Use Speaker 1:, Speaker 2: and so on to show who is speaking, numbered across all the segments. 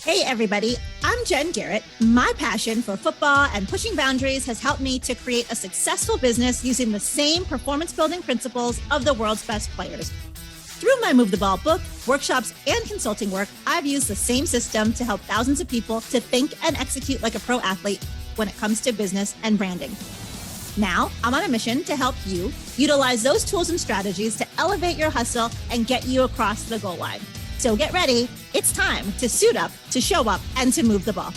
Speaker 1: Hey everybody, I'm Jen Garrett. My passion for football and pushing boundaries has helped me to create a successful business using the same performance building principles of the world's best players. Through my Move the Ball book, workshops, and consulting work, I've used the same system to help thousands of people to think and execute like a pro athlete when it comes to business and branding. Now, I'm on a mission to help you utilize those tools and strategies to elevate your hustle and get you across the goal line. So get ready. It's time to suit up, to show up, and to move the ball.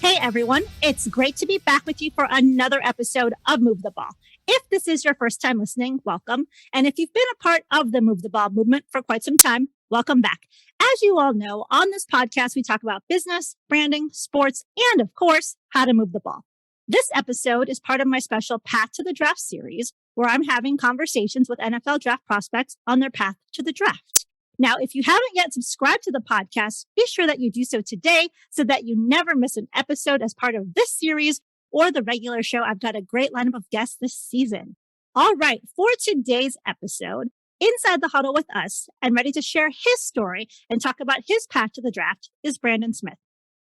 Speaker 1: Hey, everyone. It's great to be back with you for another episode of Move the Ball. If this is your first time listening, welcome. And if you've been a part of the Move the Ball movement for quite some time, welcome back. As you all know, on this podcast, we talk about business, branding, sports, and of course, how to move the ball. This episode is part of my special Path to the Draft series, where I'm having conversations with NFL draft prospects on their path to the draft. Now, if you haven't yet subscribed to the podcast, be sure that you do so today so that you never miss an episode as part of this series or the regular show. I've got a great lineup of guests this season. All right, for today's episode, inside the huddle with us and ready to share his story and talk about his path to the draft is Brandon Smith.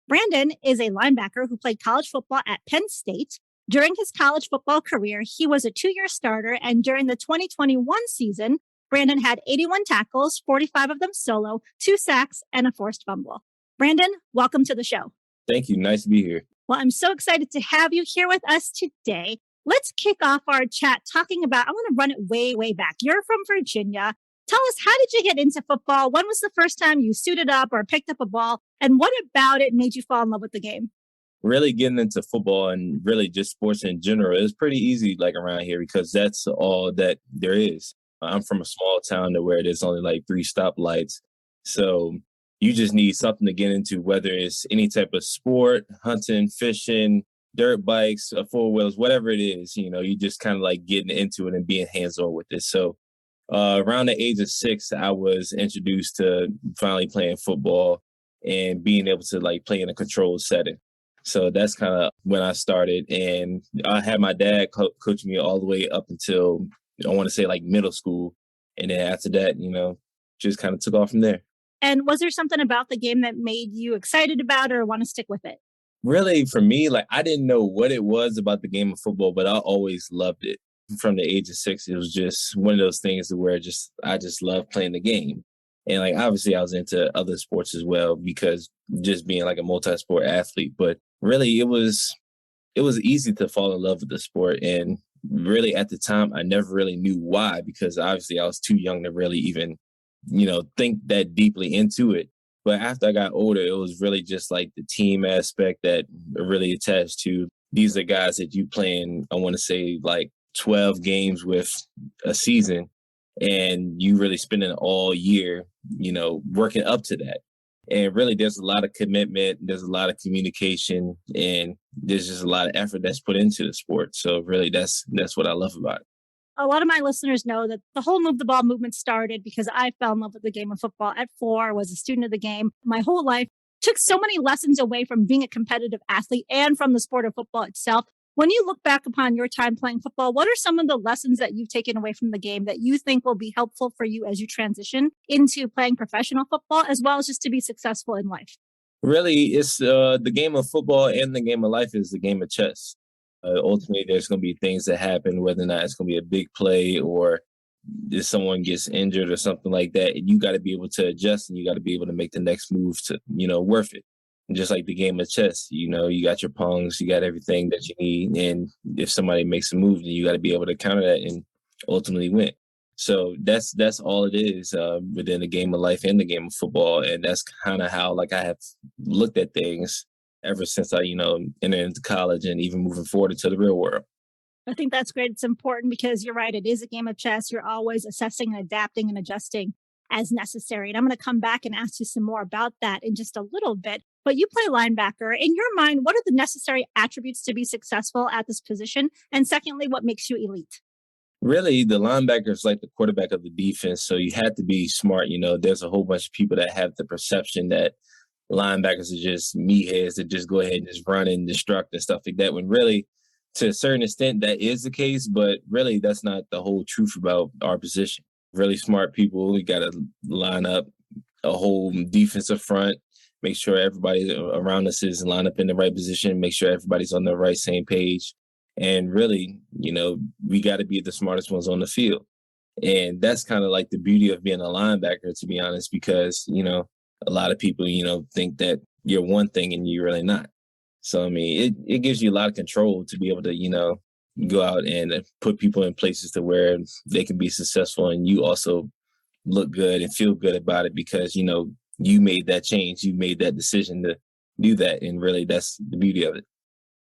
Speaker 1: Brandon is a linebacker who played college football at Penn State. During his college football career, he was a 2-year starter, and during the 2021 season, Brandon had 81 tackles, 45 of them solo, 2 sacks, and a forced fumble. Brandon, welcome to the show.
Speaker 2: Thank you. Nice to be here.
Speaker 1: Well, I'm so excited to have you here with us today. Let's kick off our chat talking about, I want to run it way back. You're from Virginia. Tell us, how did you get into football? When was the first time you suited up or picked up a ball? And what about it made you fall in love with the game?
Speaker 2: Really getting into football and really just sports in general is pretty easy like around here because that's all that there is. I'm from a small town to where there's only like 3 stoplights. So you just need something to get into, whether it's any type of sport, hunting, fishing, dirt bikes, 4-wheels, whatever it is, you just kind of like getting into it and being hands-on with it. So around the age of 6, I was introduced to finally playing football and being able to like play in a controlled setting. So that's kind of when I started. And I had my dad coach me all the way up until, I want to say like middle school. And then after that, just kind of took off from there.
Speaker 1: And was there something about the game that made you excited about it or want to stick with it?
Speaker 2: Really, for me, like I didn't know what it was about the game of football, but I always loved it. From the age of 6, it was just one of those things where I just loved playing the game. And like, obviously I was into other sports as well because just being like a multi-sport athlete, but really it was easy to fall in love with the sport. And really at the time, I never really knew why, because obviously I was too young to really even, think that deeply into it. But after I got older, it was really just like the team aspect that really attached to. These are guys that you playing, I want to say like 12 games with a season, and you really spending all year, working up to that. And really there's a lot of commitment, there's a lot of communication, and there's just a lot of effort that's put into the sport. So really that's what I love about it.
Speaker 1: A lot of my listeners know that the whole Move the Ball movement started because I fell in love with the game of football at 4, was a student of the game my whole life, took so many lessons away from being a competitive athlete and from the sport of football itself. When you look back upon your time playing football, what are some of the lessons that you've taken away from the game that you think will be helpful for you as you transition into playing professional football, as well as just to be successful in life?
Speaker 2: Really, it's the game of football and the game of life is the game of chess. Ultimately, there's going to be things that happen, whether or not it's going to be a big play or if someone gets injured or something like that. And you got to be able to adjust and you got to be able to make the next move to, worth it. And just like the game of chess, you got your pawns, you got everything that you need. And if somebody makes a move, then you got to be able to counter that and ultimately win. So that's all it is within the game of life and the game of football. And that's kind of how like I have looked at things ever since I, entered into college and even moving forward into the real world.
Speaker 1: I think that's great. It's important because you're right. It is a game of chess. You're always assessing and adapting and adjusting as necessary. And I'm going to come back and ask you some more about that in just a little bit. But you play linebacker. In your mind, what are the necessary attributes to be successful at this position? And secondly, what makes you elite?
Speaker 2: Really, the linebacker is like the quarterback of the defense. So you have to be smart. There's a whole bunch of people that have the perception that linebackers are just meatheads that just go ahead and just run and destruct and stuff like that. When really, to a certain extent, that is the case. But really, that's not the whole truth about our position. Really smart people. We got to line up a whole defensive front make sure everybody around us is lined up in the right position, make sure everybody's on the right same page. And really, we got to be the smartest ones on the field. And that's kind of like the beauty of being a linebacker, to be honest, because, a lot of people, think that you're one thing and you're really not. So, I mean, it gives you a lot of control to be able to, go out and put people in places to where they can be successful, and you also look good and feel good about it because, you made that change, you made that decision to do that. And really, that's the beauty of it.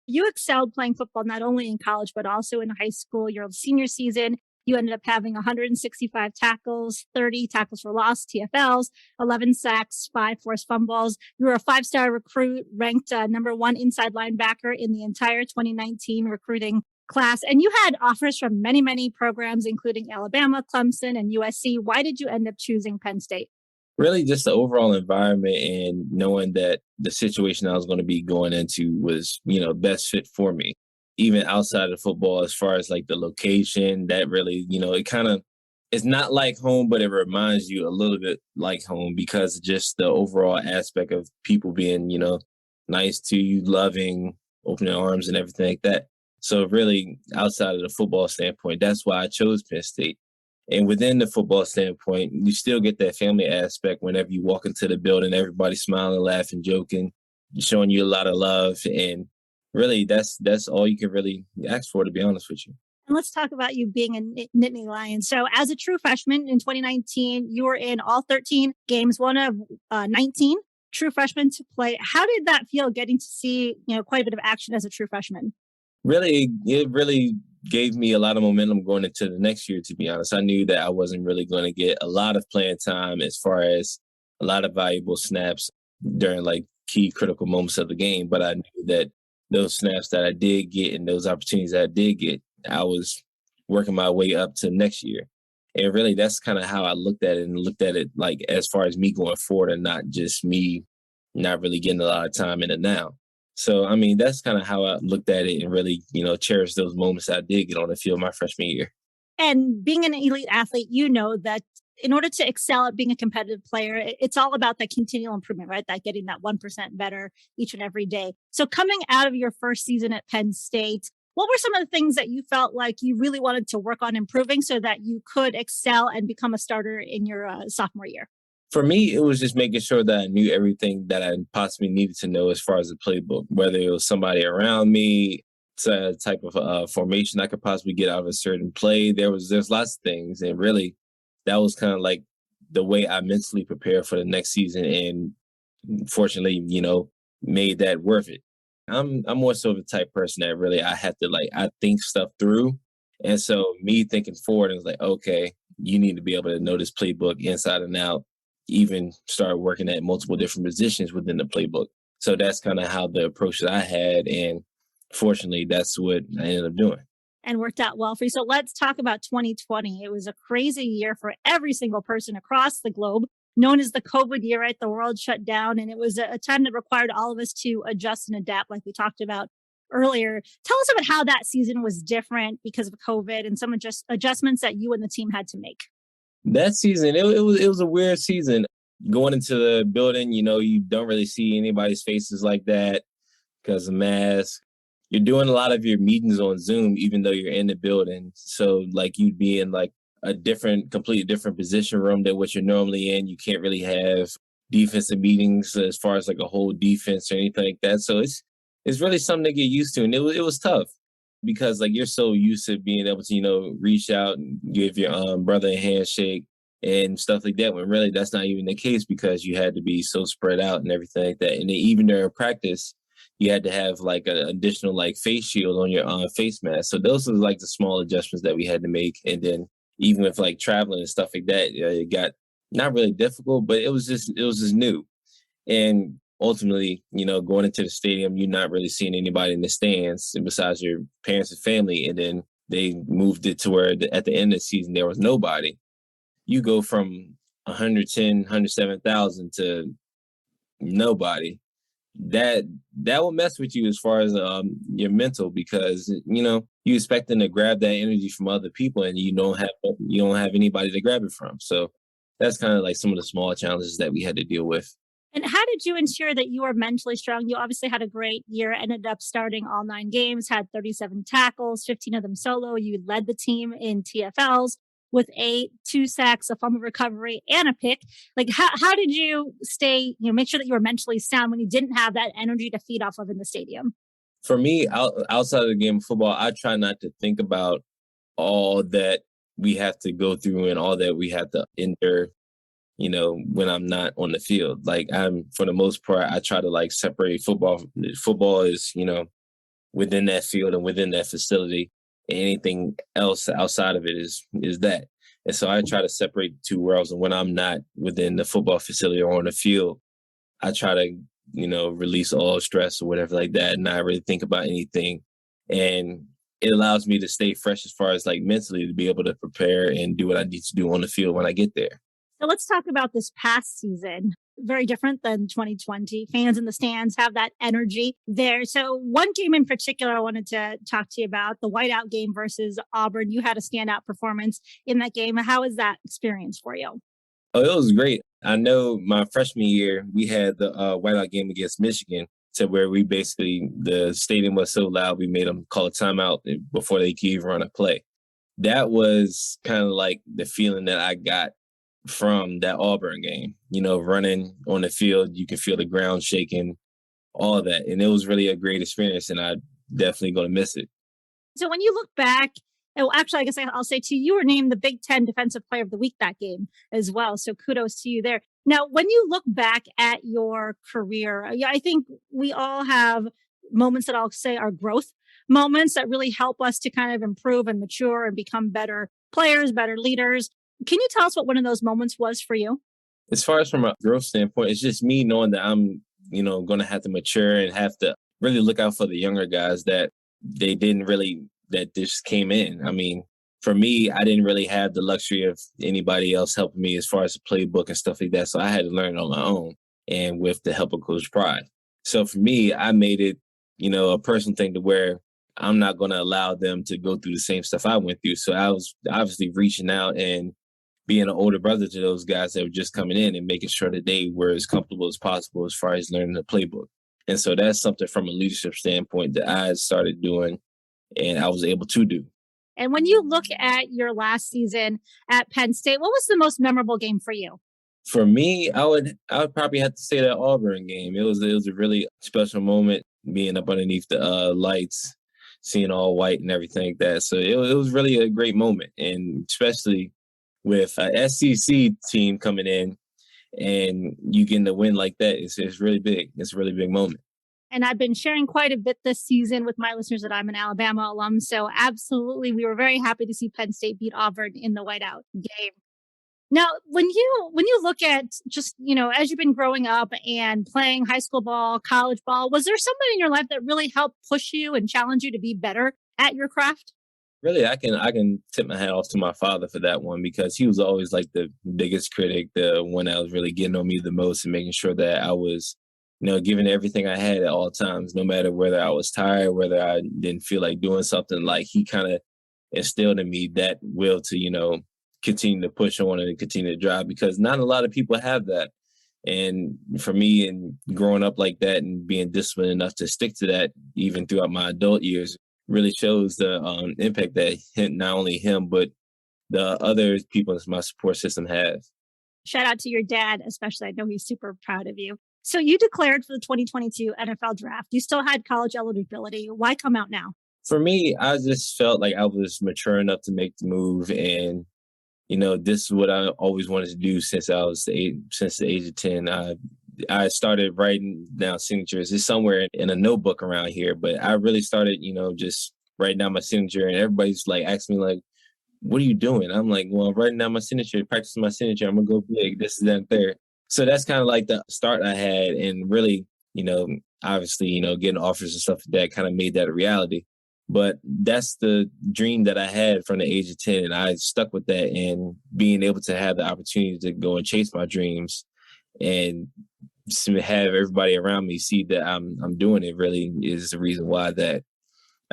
Speaker 1: You excelled playing football not only in college, but also in high school. Your senior season, you ended up having 165 tackles, 30 tackles for loss, TFLs, 11 sacks, 5 forced fumbles. You were a 5-star recruit, ranked number 1 inside linebacker in the entire 2019 recruiting class. And you had offers from many, many programs, including Alabama, Clemson, and USC. Why did you end up choosing Penn State?
Speaker 2: Really just the overall environment and knowing that the situation I was going to be going into was, best fit for me. Even outside of football, as far as like the location, that really, it kind of, it's not like home, but it reminds you a little bit like home because just the overall aspect of people being, nice to you, loving, opening arms and everything like that. So really outside of the football standpoint, that's why I chose Penn State. And within the football standpoint, you still get that family aspect whenever you walk into the building, everybody smiling, laughing, joking, showing you a lot of love. And really, that's all you can really ask for, to be honest with you.
Speaker 1: And let's talk about you being a Nittany Lion. So as a true freshman in 2019, you were in all 13 games, one of 19 true freshmen to play. How did that feel getting to see, quite a bit of action as a true freshman?
Speaker 2: Really, it really gave me a lot of momentum going into the next year, to be honest. I knew that I wasn't really going to get a lot of playing time as far as a lot of valuable snaps during like key critical moments of the game. But I knew that those snaps that I did get and those opportunities that I did get, I was working my way up to next year. And really, that's kind of how I looked at it and looked at it like as far as me going forward and not just me not really getting a lot of time in it now. So, I mean, that's kind of how I looked at it and really, cherished those moments I did get on the field my freshman year.
Speaker 1: And being an elite athlete, you know that in order to excel at being a competitive player, it's all about that continual improvement, right? That getting that 1% better each and every day. So coming out of your first season at Penn State, what were some of the things that you felt like you really wanted to work on improving so that you could excel and become a starter in your sophomore year?
Speaker 2: For me, it was just making sure that I knew everything that I possibly needed to know as far as the playbook, whether it was somebody around me, type of formation I could possibly get out of a certain play. There's lots of things. And really, that was kind of like the way I mentally prepared for the next season. And fortunately, made that worth it. I'm more so the type person that really I have to I think stuff through. And so me thinking forward, it was like, okay, you need to be able to know this playbook inside and out, even start working at multiple different positions within the playbook. So that's kind of how the approach that I had. And fortunately, that's what I ended up doing.
Speaker 1: And worked out well for you. So let's talk about 2020. It was a crazy year for every single person across the globe, known as the COVID year, right? The world shut down. And it was a time that required all of us to adjust and adapt, like we talked about earlier. Tell us about how that season was different because of COVID and some adjustments that you and the team had to make.
Speaker 2: That season, it was a weird season. Going into the building, you don't really see anybody's faces like that because of masks. You're doing a lot of your meetings on Zoom, even though you're in the building. So you'd be in a completely different position room than what you're normally in. You can't really have defensive meetings as far as a whole defense or anything like that. So it's really something to get used to. And it was tough because you're so used to being able to, reach out and give your brother a handshake and stuff like that, when really that's not even the case because you had to be so spread out and everything like that. And then even during practice, you had to have an additional face shield on your face mask. So those are the small adjustments that we had to make. And then even with traveling and stuff like that, it got not really difficult, but it was just new. And ultimately, going into the stadium, you're not really seeing anybody in the stands besides your parents and family. And then they moved it to where at the end of the season, there was nobody. You go from 110, 107,000 to nobody. That will mess with you as far as your mental, because you expect them to grab that energy from other people and you don't have anybody to grab it from. So that's kind of some of the small challenges that we had to deal with.
Speaker 1: And how did you ensure that you were mentally strong? You obviously had a great year, ended up starting all 9 games, had 37 tackles, 15 of them solo. You led the team in TFLs with 2 sacks, a fumble recovery, and a pick. Like, how did you stay, make sure that you were mentally sound when you didn't have that energy to feed off of in the stadium?
Speaker 2: For me, outside of the game of football, I try not to think about all that we have to go through and all that we have to endure, when I'm not on the field. Like, for the most part, I try to like separate football. Football is, within that field and within that facility. Anything else outside of it is that. And so I try to separate the two worlds. And when I'm not within the football facility or on the field, I try to, release all stress or whatever like that, and not really think about anything. And it allows me to stay fresh as far as like mentally to be able to prepare and do what I need to do on the field when I get there.
Speaker 1: So let's talk about this past season. Very different than 2020. Fans in the stands have that energy there. So one game in particular I wanted to talk to you about, the whiteout game versus Auburn. You had a standout performance in that game. How was that experience for you?
Speaker 2: Oh, it was great. I know my freshman year, we had the whiteout game against Michigan, to where we basically, the stadium was so loud, we made them call a timeout before they could even run a play. That was kind of like the feeling that I got from that Auburn game, running on the field, you can feel the ground shaking, all of that. And it was really a great experience, and I definitely going to miss it.
Speaker 1: So when you look back, well, actually, I guess I'll say too, you were named the Big Ten Defensive Player of the Week that game as well. So kudos to you there. Now, when you look back at your career, I think we all have moments that I'll say are growth moments that really help us to kind of improve and mature and become better players, better leaders. Can you tell us what one of those moments was for you?
Speaker 2: As far as from a growth standpoint, it's just me knowing that I'm, going to have to mature and have to really look out for the younger guys that that just came in. I mean, for me, I didn't really have the luxury of anybody else helping me as far as the playbook and stuff like that. So I had to learn on my own and with the help of Coach Pride. So for me, I made it, a personal thing to where I'm not going to allow them to go through the same stuff I went through. So I was obviously reaching out and being an older brother to those guys that were just coming in and making sure that they were as comfortable as possible as far as learning the playbook. And so that's something from a leadership standpoint that I started doing and I was able to do.
Speaker 1: And when you look at your last season at Penn State, what was the most memorable game for you?
Speaker 2: For me, I would probably have to say that Auburn game. It was a really special moment, being up underneath the lights, seeing all white and everything like that. So it was really a great moment, and especially with a SEC team coming in and you getting the win like that, it's really big. It's a really big moment.
Speaker 1: And I've been sharing quite a bit this season with my listeners that I'm an Alabama alum. So absolutely, we were very happy to see Penn State beat Auburn in the whiteout game. Now, when you look at just, as you've been growing up and playing high school ball, college ball, was there someone in your life that really helped push you and challenge you to be better at your craft?
Speaker 2: Really, I can tip my hat off to my father for that one, because he was always like the biggest critic, the one that was really getting on me the most and making sure that I was, giving everything I had at all times, no matter whether I was tired, whether I didn't feel like doing something. Like, he kind of instilled in me that will to, continue to push on and continue to drive, because not a lot of people have that. And for me, and growing up like that and being disciplined enough to stick to that even throughout my adult years really shows the impact that not only him, but the other people in my support system have.
Speaker 1: Shout out to your dad, especially. I know he's super proud of you. So you declared for the 2022 NFL draft. You still had college eligibility. Why come out now?
Speaker 2: For me, I just felt like I was mature enough to make the move. And, this is what I always wanted to do since since the age of 10. I started writing down signatures. It's somewhere in a notebook around here, but I really started, just writing down my signature, and everybody's like asking me like, what are you doing? I'm like, well, I'm writing down my signature, practicing my signature. I'm going to go big. This is that and there. So that's kind of like the start I had, and really, obviously, getting offers and stuff like that kind of made that a reality. But that's the dream that I had from the age of 10, and I stuck with that, and being able to have the opportunity to go and chase my dreams and have everybody around me see that I'm doing it really is the reason why that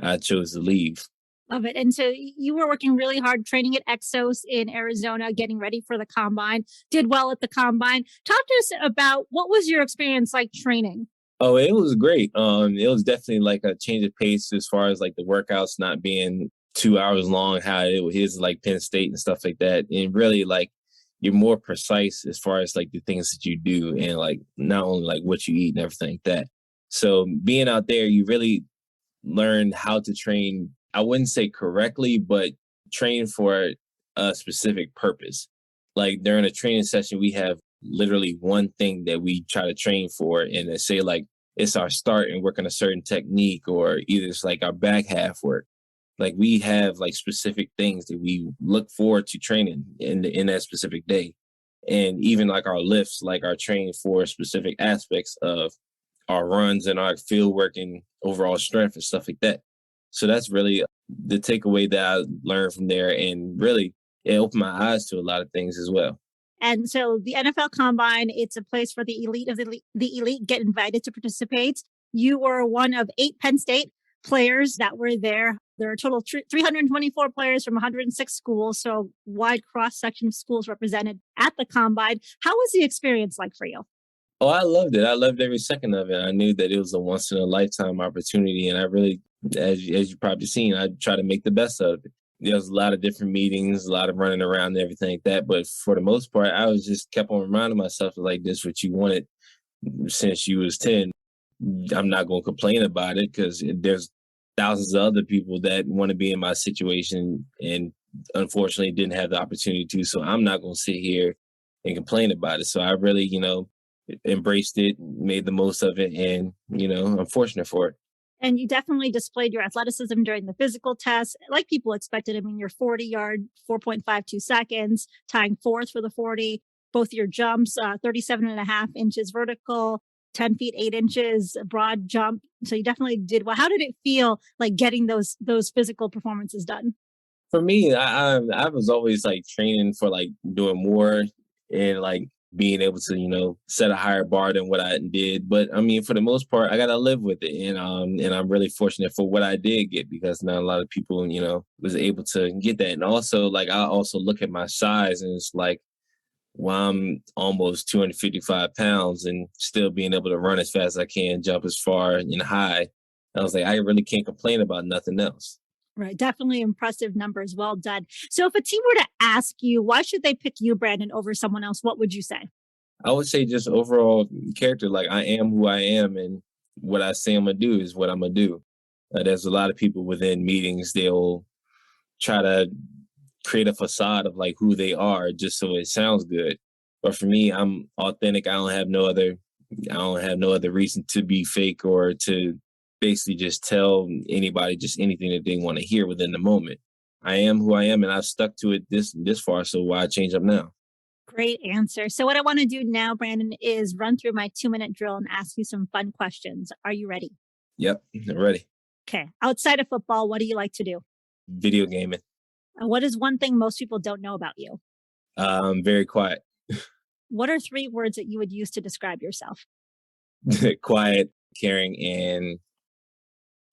Speaker 2: I chose to leave.
Speaker 1: Love it. And so you were working really hard training at EXOS in Arizona, getting ready for the combine, did well at the combine. Talk to us about what was your experience like training?
Speaker 2: Oh, it was great. It was definitely like a change of pace as far as like the workouts not being 2 hours long, how it is like Penn State and stuff like that. And really like you're more precise as far as like the things that you do and like not only like what you eat and everything like that. So being out there, you really learn how to train. I wouldn't say correctly, but train for a specific purpose. Like during a training session, we have literally one thing that we try to train for. And they say like it's our start and work on a certain technique, or either it's like our back half work. Like we have like specific things that we look forward to training in that specific day. And even like our lifts, like our training for specific aspects of our runs and our field work and overall strength and stuff like that. So that's really the takeaway that I learned from there. And really, it opened my eyes to a lot of things as well.
Speaker 1: And so the NFL Combine, it's a place for the elite of the elite get invited to participate. You were one of 8 Penn State players that were there. There are a total of 324 players from 106 schools, so wide cross section of schools represented at the Combine. How was the experience like for you?
Speaker 2: Oh, I loved it. I loved every second of it. I knew that it was a once in a lifetime opportunity. And I really, as you probably seen, I try to make the best of it. There was a lot of different meetings, a lot of running around and everything like that. But for the most part, I was just kept on reminding myself like this, what you wanted since you was 10. I'm not going to complain about it because there's thousands of other people that want to be in my situation and unfortunately didn't have the opportunity to. So I'm not going to sit here and complain about it. So I really, embraced it, made the most of it, and, I'm fortunate for it.
Speaker 1: And you definitely displayed your athleticism during the physical test, like people expected. I mean, your 40-yard, 4.52 seconds, tying fourth for the 40, both your jumps, 37 and a half inches vertical, 10 feet, 8 inches, broad jump. So you definitely did well. How did it feel like getting those physical performances done?
Speaker 2: For me, I was always like training for like doing more and like being able to, set a higher bar than what I did. But I mean, for the most part, I got to live with it. And I'm really fortunate for what I did get because not a lot of people, was able to get that. And also like, I also look at my size and it's like, well, I'm almost 255 pounds and still being able to run as fast as I can, jump as far and high. I was like, I really can't complain about nothing else.
Speaker 1: Right. Definitely impressive numbers. Well done. So if a team were to ask you, why should they pick you, Brandon, over someone else? What would you say?
Speaker 2: I would say just overall character, like I am who I am and what I say I'm going to do is what I'm going to do. There's a lot of people within meetings, they'll try to create a facade of like who they are just so it sounds good. But for me, I'm authentic. I don't have no other reason to be fake or to basically just tell anybody just anything that they want to hear within the moment. I am who I am and I've stuck to it this far. So why change up now?
Speaker 1: Great answer. So what I want to do now, Brandon, is run through my 2-minute drill and ask you some fun questions. Are you ready?
Speaker 2: Yep, I'm ready.
Speaker 1: Okay. Outside of football, what do you like to do?
Speaker 2: Video gaming.
Speaker 1: What is one thing most people don't know about you?
Speaker 2: Very quiet.
Speaker 1: What are 3 words that you would use to describe yourself?
Speaker 2: Quiet, caring, and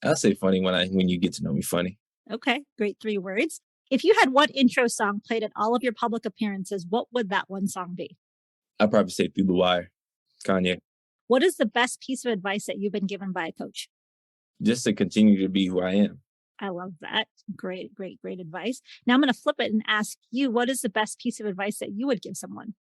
Speaker 2: I'll say funny when you get to know me funny.
Speaker 1: Okay, great 3 words. If you had one intro song played at all of your public appearances, what would that one song be?
Speaker 2: I'd probably say Through the Wire, Kanye.
Speaker 1: What is the best piece of advice that you've been given by a coach?
Speaker 2: Just to continue to be who I am.
Speaker 1: I love that. Great, great, great advice. Now I'm going to flip it and ask you, what is the best piece of advice that you would give someone?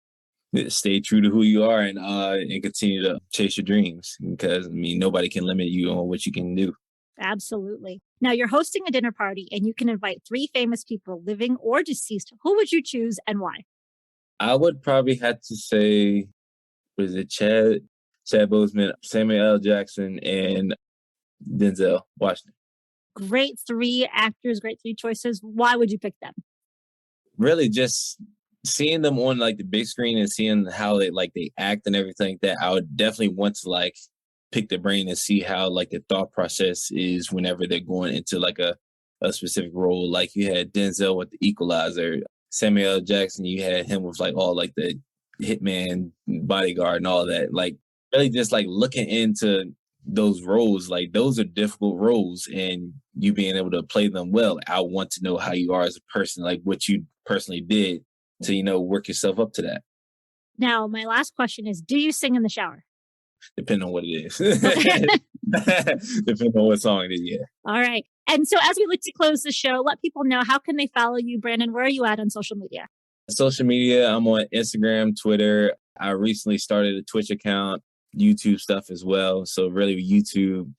Speaker 2: Stay true to who you are and continue to chase your dreams because, I mean, nobody can limit you on what you can do.
Speaker 1: Absolutely. Now you're hosting a dinner party and you can invite 3 famous people, living or deceased. Who would you choose and why?
Speaker 2: I would probably have to say, was it Chad Boseman, Samuel L. Jackson, and Denzel Washington.
Speaker 1: Great 3 actors, great 3 choices. Why would you pick them?
Speaker 2: Really just seeing them on like the big screen and seeing how they act and everything like that, I would definitely want to like pick the brain and see how like the thought process is whenever they're going into like a specific role. Like you had Denzel with the Equalizer, Samuel L. Jackson, you had him with like all like the Hitman, Bodyguard and all that. Like really just like looking into those roles, like those are difficult roles, and you being able to play them well, I want to know how you are as a person, like what you personally did to, work yourself up to that.
Speaker 3: Now, my last question is, do you sing in the shower?
Speaker 2: Depending on what it is. Depending on what song it is, yeah.
Speaker 3: All right. And so as we look to close the show, let people know, how can they follow you, Brandon? Where are you at on social media?
Speaker 2: Social media, I'm on Instagram, Twitter. I recently started a Twitch account, YouTube stuff as well. So really YouTube,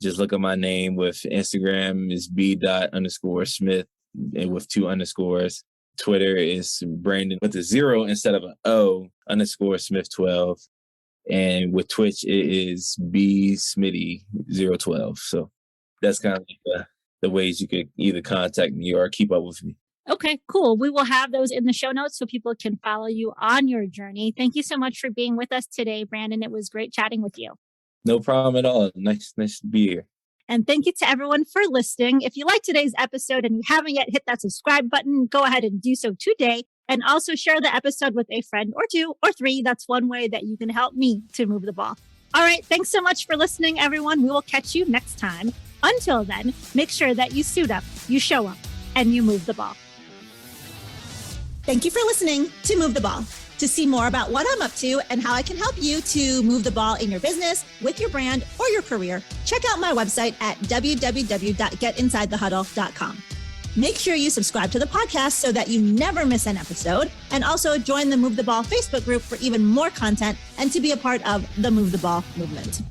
Speaker 2: just look at my name. With Instagram is b._Smith and with 2 underscores. Twitter is Brandon with a 0 instead of an O _Smith12. And with Twitch, it is bsmitty012. So that's kind of like the ways you could either contact me or keep up with me.
Speaker 3: Okay, cool. We will have those in the show notes so people can follow you on your journey. Thank you so much for being with us today, Brandon. It was great chatting with you.
Speaker 2: No problem at all. Nice to be here.
Speaker 3: And thank you to everyone for listening. If you like today's episode and you haven't yet hit that subscribe button, go ahead and do so today. And also share the episode with a friend or 2 or 3. That's one way that you can help me to move the ball. All right. Thanks so much for listening, everyone. We will catch you next time. Until then, make sure that you suit up, you show up, and you move the ball.
Speaker 1: Thank you for listening to Move the Ball. To see more about what I'm up to and how I can help you to move the ball in your business, with your brand, or your career, check out my website at www.getinsidethehuddle.com. Make sure you subscribe to the podcast so that you never miss an episode, and also join the Move the Ball Facebook group for even more content and to be a part of the Move the Ball movement.